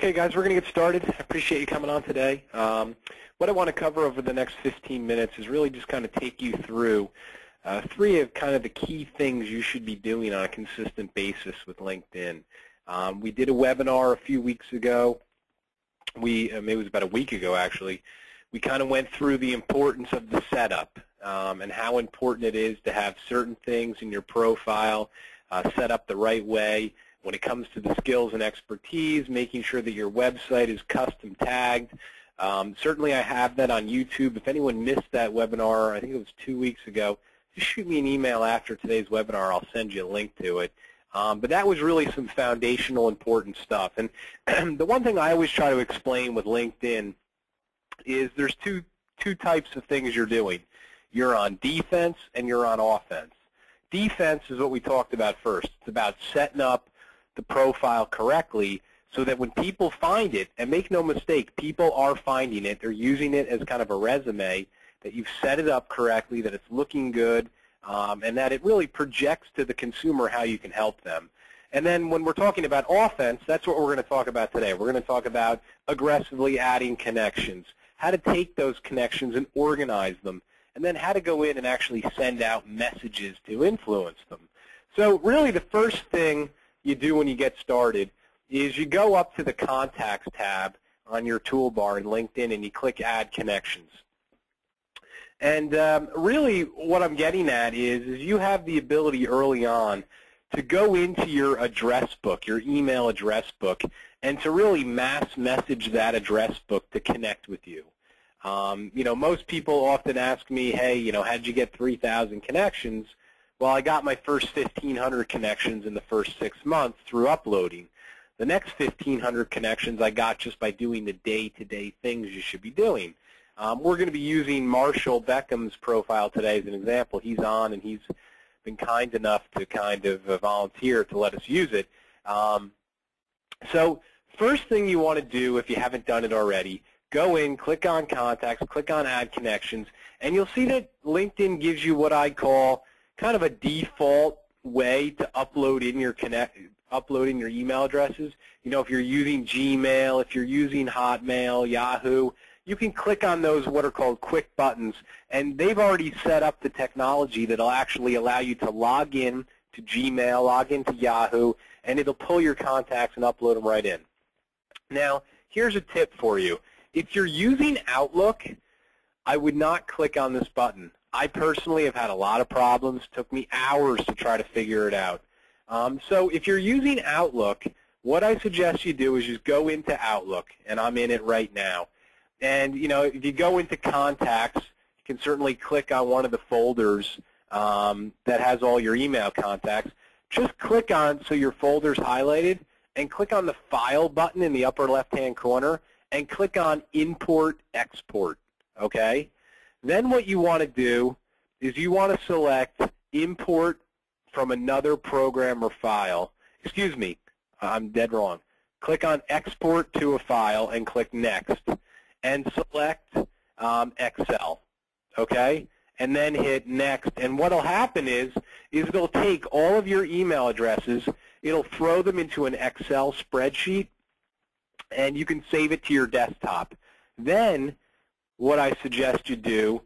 Okay, guys, we're going to get started. I appreciate you coming on today. What I want to cover over the next 15 minutes is really just kind of take you through three of kind of the key things you should be doing on a consistent basis with LinkedIn. We did a webinar a few weeks ago. Maybe it was about a week ago, actually. We kind of went through the importance of the setup and how important it is to have certain things in your profile set up the right way. When it comes to the skills and expertise, making sure that your website is custom tagged. Certainly I have that on YouTube. If anyone missed that webinar, I think it was 2 weeks ago, just shoot me an email after today's webinar. I'll send you a link to it. But that was really some foundational important stuff. And the one thing I always try to explain with LinkedIn is there's two types of things you're doing. You're on defense and you're on offense. Defense is what we talked about first. It's about setting up the profile correctly so that when people find it, and make no mistake, people are finding it, they're using it as kind of a resume, that you've set it up correctly, that it's looking good, and that it really projects to the consumer how you can help them. And then when we're talking about offense, that's what we're going to talk about today. We're going to talk about aggressively adding connections, how to take those connections and organize them, and then how to go in and actually send out messages to influence them. So really the first thing you do when you get started is you go up to the Contacts tab on your toolbar in LinkedIn and you click Add Connections. And really what I'm getting at is you have the ability early on to go into your address book, your email address book, and to really mass message that address book to connect with you. You know, most people often ask me, hey, you know, how did you get 3,000 connections? Well, I got my first 1,500 connections in the first 6 months through uploading. The next 1,500 connections I got just by doing the day-to-day things you should be doing. We're going to be using Marshall Beckham's profile today as an example. He's on, and he's been kind enough to kind of volunteer to let us use it. So first thing you want to do, if you haven't done it already, go in, click on Contacts, click on Add Connections, and you'll see that LinkedIn gives you what I call kind of a default way to upload in your email addresses. You know, if you're using Gmail, if you're using Hotmail, Yahoo, you can click on those what are called quick buttons, and they've already set up the technology that'll actually allow you to log in to Gmail, log into Yahoo, and it'll pull your contacts and upload them right in. Now, here's a tip for you. If you're using Outlook, I would not click on this button. I personally have had a lot of problems. It took me hours to try to figure it out. So if you're using Outlook, what I suggest you do is just go into Outlook, and I'm in it right now. And, you know, if you go into Contacts, you can certainly click on one of the folders that has all your email contacts. Just click on, so your folder's highlighted, and click on the File button in the upper left-hand corner, and click on Import Export, okay? Then what you want to do is you want to select Import from another program or file. Excuse me, I'm dead wrong. Click on Export to a file and click Next. And select Excel, okay? And then hit Next. And what will happen is it'll take all of your email addresses, it'll throw them into an Excel spreadsheet, and you can save it to your desktop. Then what I suggest you do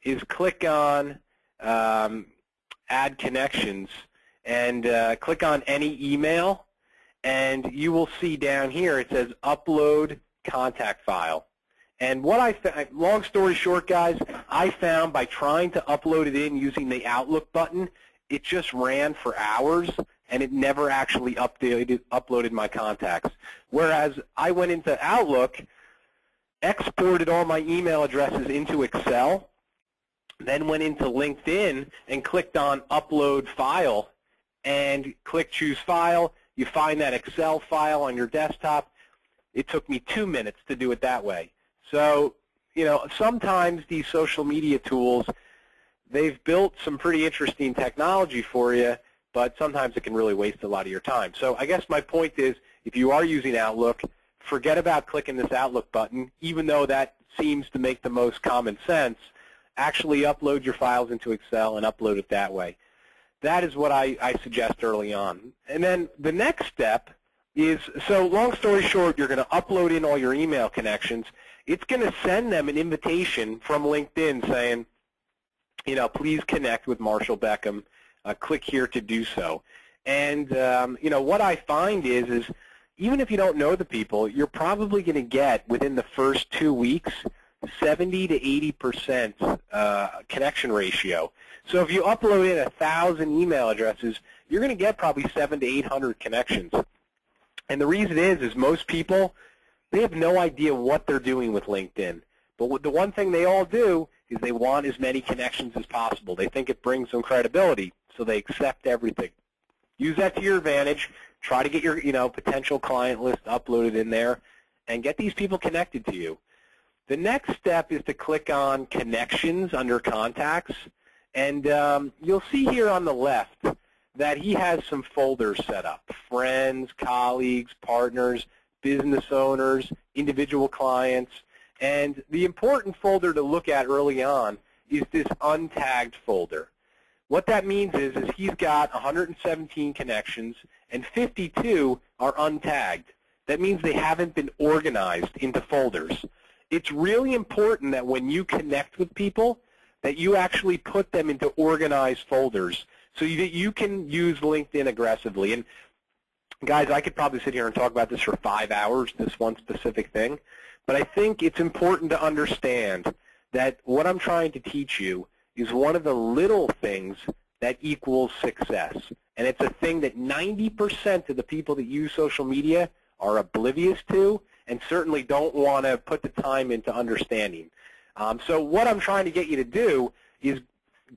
is click on Add Connections and click on any email, and you will see down here it says Upload Contact File. And what long story short, guys, I found by trying to upload it in using the Outlook button, it just ran for hours, and it never actually uploaded my contacts. Whereas I went into Outlook, exported all my email addresses into Excel, then went into LinkedIn and clicked on Upload File and click Choose File. You find that Excel file on your desktop. It took me 2 minutes to do it that way. So, you know, sometimes these social media tools, they've built some pretty interesting technology for you, but sometimes it can really waste a lot of your time. So I guess my point is, if you are using Outlook, forget about clicking this Outlook button, even though that seems to make the most common sense. Actually upload your files into Excel and upload it that way. That is what I suggest early on. And then the next step is, so long story short, you're going to upload in all your email connections. It's going to send them an invitation from LinkedIn saying, you know, please connect with Marshall Beckham. Click here to do so. And, you know, what I find is even if you don't know the people, you're probably going to get, within the first 2 weeks, 70 to 80% connection ratio. So if you upload in 1,000 email addresses, you're going to get probably 700 to 800 connections. And the reason is most people, they have no idea what they're doing with LinkedIn. But the one thing they all do is they want as many connections as possible. They think it brings them credibility, so they accept everything. Use that to your advantage. Try to get your, you know, potential client list uploaded in there and get these people connected to you. The next step is to click on Connections under Contacts. And you'll see here on the left that he has some folders set up: friends, colleagues, partners, business owners, individual clients. And the important folder to look at early on is this untagged folder. What that means is he's got 117 connections and 52 are untagged. That means they haven't been organized into folders. It's really important that when you connect with people that you actually put them into organized folders so that you can use LinkedIn aggressively. And guys, I could probably sit here and talk about this for 5 hours, this one specific thing, but I think it's important to understand that what I'm trying to teach you is one of the little things that equals success. And it's a thing that 90% of the people that use social media are oblivious to and certainly don't want to put the time into understanding. So what I'm trying to get you to do is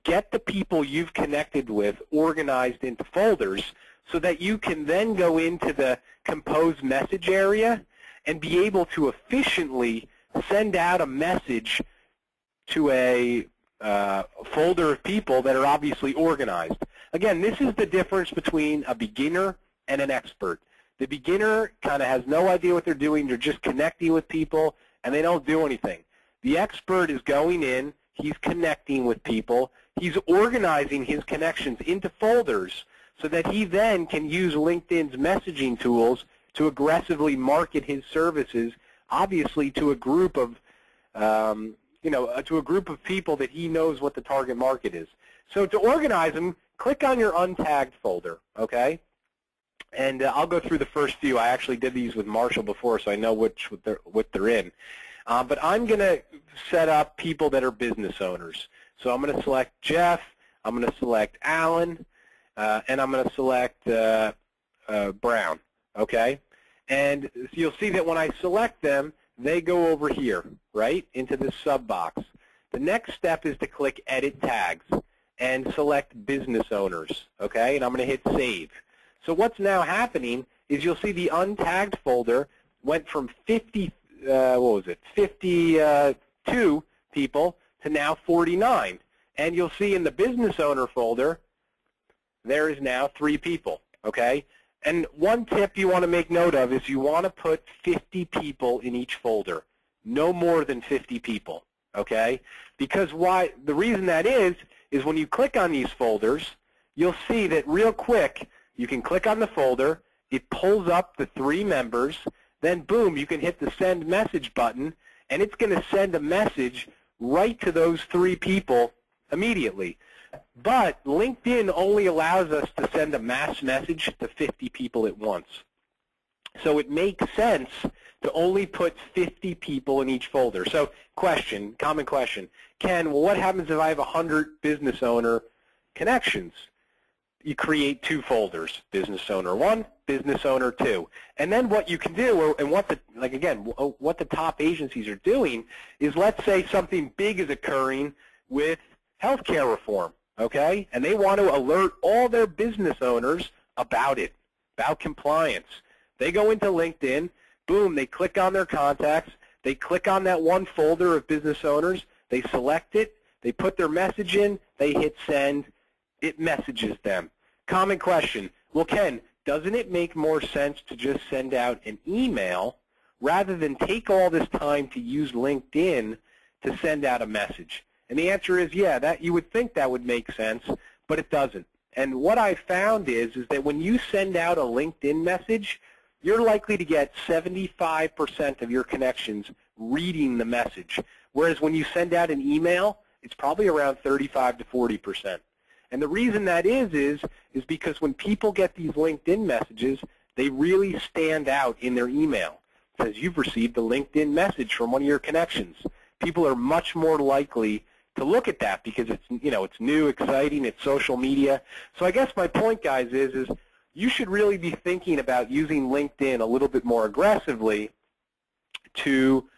get the people you've connected with organized into folders so that you can then go into the compose message area and be able to efficiently send out a message to a folder of people that are obviously organized. Again, this is the difference between a beginner and an expert. The beginner kind of has no idea what they're doing. They're just connecting with people, and they don't do anything. The expert is going in. He's connecting with people. He's organizing his connections into folders so that he then can use LinkedIn's messaging tools to aggressively market his services, obviously to a group of to a group of people that he knows what the target market is. So to organize them, click on your untagged folder, okay? And I'll go through the first few. I actually did these with Marshall before, so I know what they're in. But I'm going to set up people that are business owners. So I'm going to select Jeff, I'm going to select Alan, and I'm going to select Brown, okay? And you'll see that when I select them, they go over here, right, into this sub box. The next step is to click Edit Tags and select Business Owners, okay? And I'm going to hit Save. So what's now happening is you'll see the untagged folder went from 52 people to now 49. And you'll see in the Business Owner folder, there is now 3 people, okay? And one tip you want to make note of is you want to put 50 people in each folder, no more than 50 people, okay? Because the reason that is when you click on these folders, you'll see that real quick, you can click on the folder, it pulls up the 3 members, then boom, you can hit the send message button, and it's going to send a message right to those 3 people immediately. But LinkedIn only allows us to send a mass message to 50 people at once. So it makes sense to only put 50 people in each folder. So common question, Ken, well, what happens if I have 100 business owner connections? You create 2 folders, business owner 1, business owner 2. And then what you can do, and what the top agencies are doing is, let's say something big is occurring with healthcare reform, okay? And they want to alert all their business owners about it, about compliance. They go into LinkedIn, boom, they click on their contacts, they click on that one folder of business owners, they select it, they put their message in, they hit send, it messages them. Common question, well, Ken, doesn't it make more sense to just send out an email rather than take all this time to use LinkedIn to send out a message? And the answer is, yeah, that you would think that would make sense, but it doesn't. And what I found is that when you send out a LinkedIn message, you're likely to get 75% of your connections reading the message. Whereas when you send out an email, it's probably around 35 to 40%. And the reason that is because when people get these LinkedIn messages, they really stand out in their email. It says you've received a LinkedIn message from one of your connections. People are much more likely to look at that because it's, it's new, exciting, it's social media. So I guess my point, guys, is you should really be thinking about using LinkedIn a little bit more aggressively to,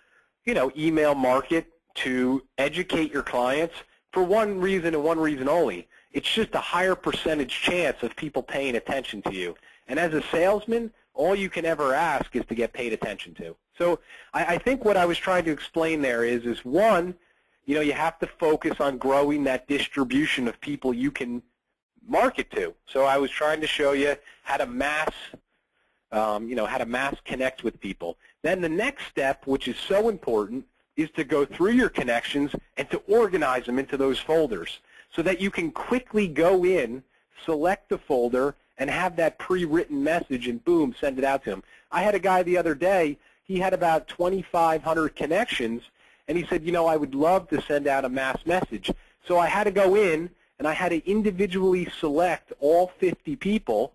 email market, to educate your clients for one reason and one reason only. It's just a higher percentage chance of people paying attention to you. And as a salesman, all you can ever ask is to get paid attention to. So I think what I was trying to explain there is one, you have to focus on growing that distribution of people you can market to. So I was trying to show you how to mass, how to mass connect with people. Then the next step, which is so important, is to go through your connections and to organize them into those folders so that you can quickly go in, select the folder, and have that pre-written message and boom, send it out to him. I had a guy the other day, he had about 2,500 connections, and he said, I would love to send out a mass message. So I had to go in and I had to individually select all 50 people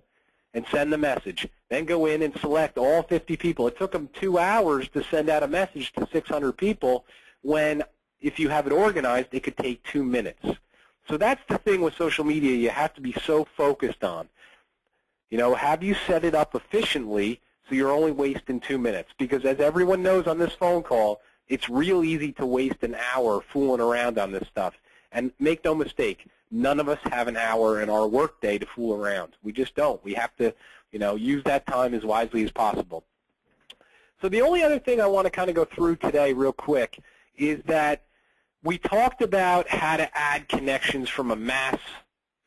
and send the message. Then go in and select all 50 people. It took him 2 hours to send out a message to 600 people when, if you have it organized, it could take 2 minutes. So that's the thing with social media you have to be so focused on. Have you set it up efficiently so you're only wasting 2 minutes? Because as everyone knows on this phone call, it's real easy to waste an hour fooling around on this stuff. And make no mistake, none of us have an hour in our workday to fool around. We just don't. We have to, use that time as wisely as possible. So the only other thing I want to kind of go through today real quick is that we talked about how to add connections from a mass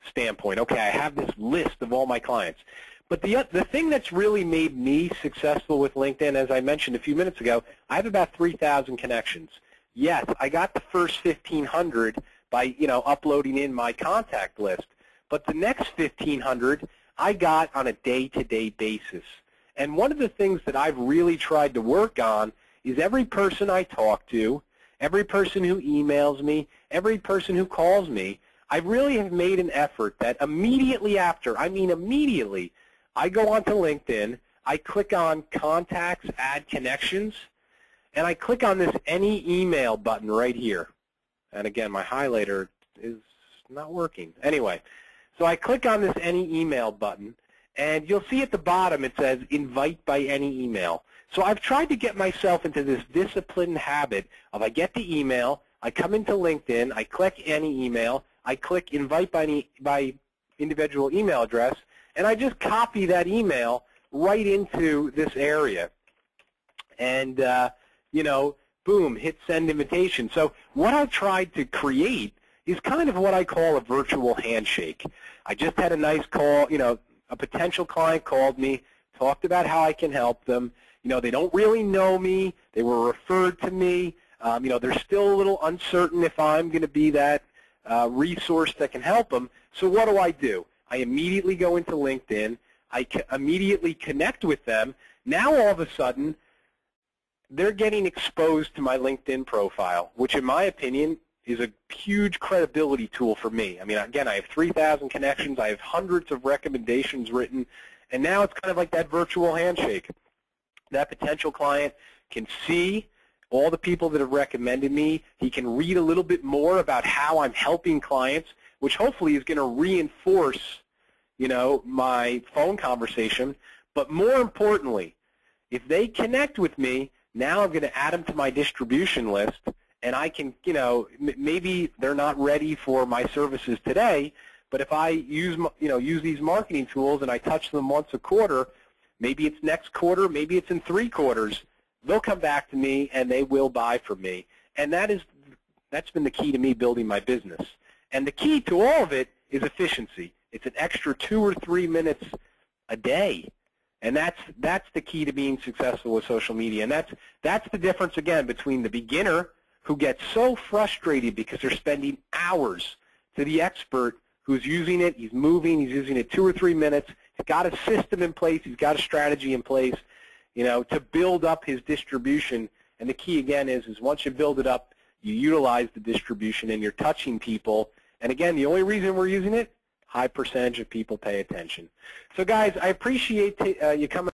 standpoint. Okay, I have this list of all my clients. But the thing that's really made me successful with LinkedIn, as I mentioned a few minutes ago, I have about 3,000 connections. Yes, I got the first 1,500 by, uploading in my contact list. But the next 1,500 I got on a day-to-day basis. And one of the things that I've really tried to work on is every person I talk to, every person who emails me, every person who calls me, I really have made an effort that immediately after, immediately, I go onto LinkedIn, I click on Contacts, Add Connections, and I click on this Any Email button right here. And again, my highlighter is not working. Anyway, so I click on this Any Email button, and you'll see at the bottom it says Invite by Any Email. So I've tried to get myself into this disciplined habit of I get the email, I come into LinkedIn, I click Any Email, I click Invite by individual email address, and I just copy that email right into this area. And, boom, hit Send Invitation. So what I've tried to create is kind of what I call a virtual handshake. I just had a nice call, a potential client called me, talked about how I can help them. They don't really know me. They were referred to me. They're still a little uncertain if I'm going to be that resource that can help them. So what do? I immediately go into LinkedIn. I immediately connect with them. Now all of a sudden, they're getting exposed to my LinkedIn profile, which in my opinion is a huge credibility tool for me. Again, I have 3,000 connections. I have hundreds of recommendations written. And now it's kind of like that virtual handshake. That potential client can see all the people that have recommended me. He can read a little bit more about how I'm helping clients, which hopefully is going to reinforce, my phone conversation. But more importantly, if they connect with me, now I'm going to add them to my distribution list, and I can, maybe they're not ready for my services today, but if I use these marketing tools and I touch them once a quarter, maybe it's next quarter, maybe it's in 3 quarters, they'll come back to me and they will buy from me. And that's been the key to me building my business. And the key to all of it is efficiency. It's an extra 2 or 3 minutes a day. And that's the key to being successful with social media. And that's the difference, again, between the beginner who gets so frustrated because they're spending hours to the expert who's using it, he's moving, he's using it 2 or 3 minutes, He's got a system in place. He's got a strategy in place, to build up his distribution. And the key, again, is once you build it up, you utilize the distribution and you're touching people. And, again, the only reason we're using it, high percentage of people pay attention. So, guys, I appreciate you coming.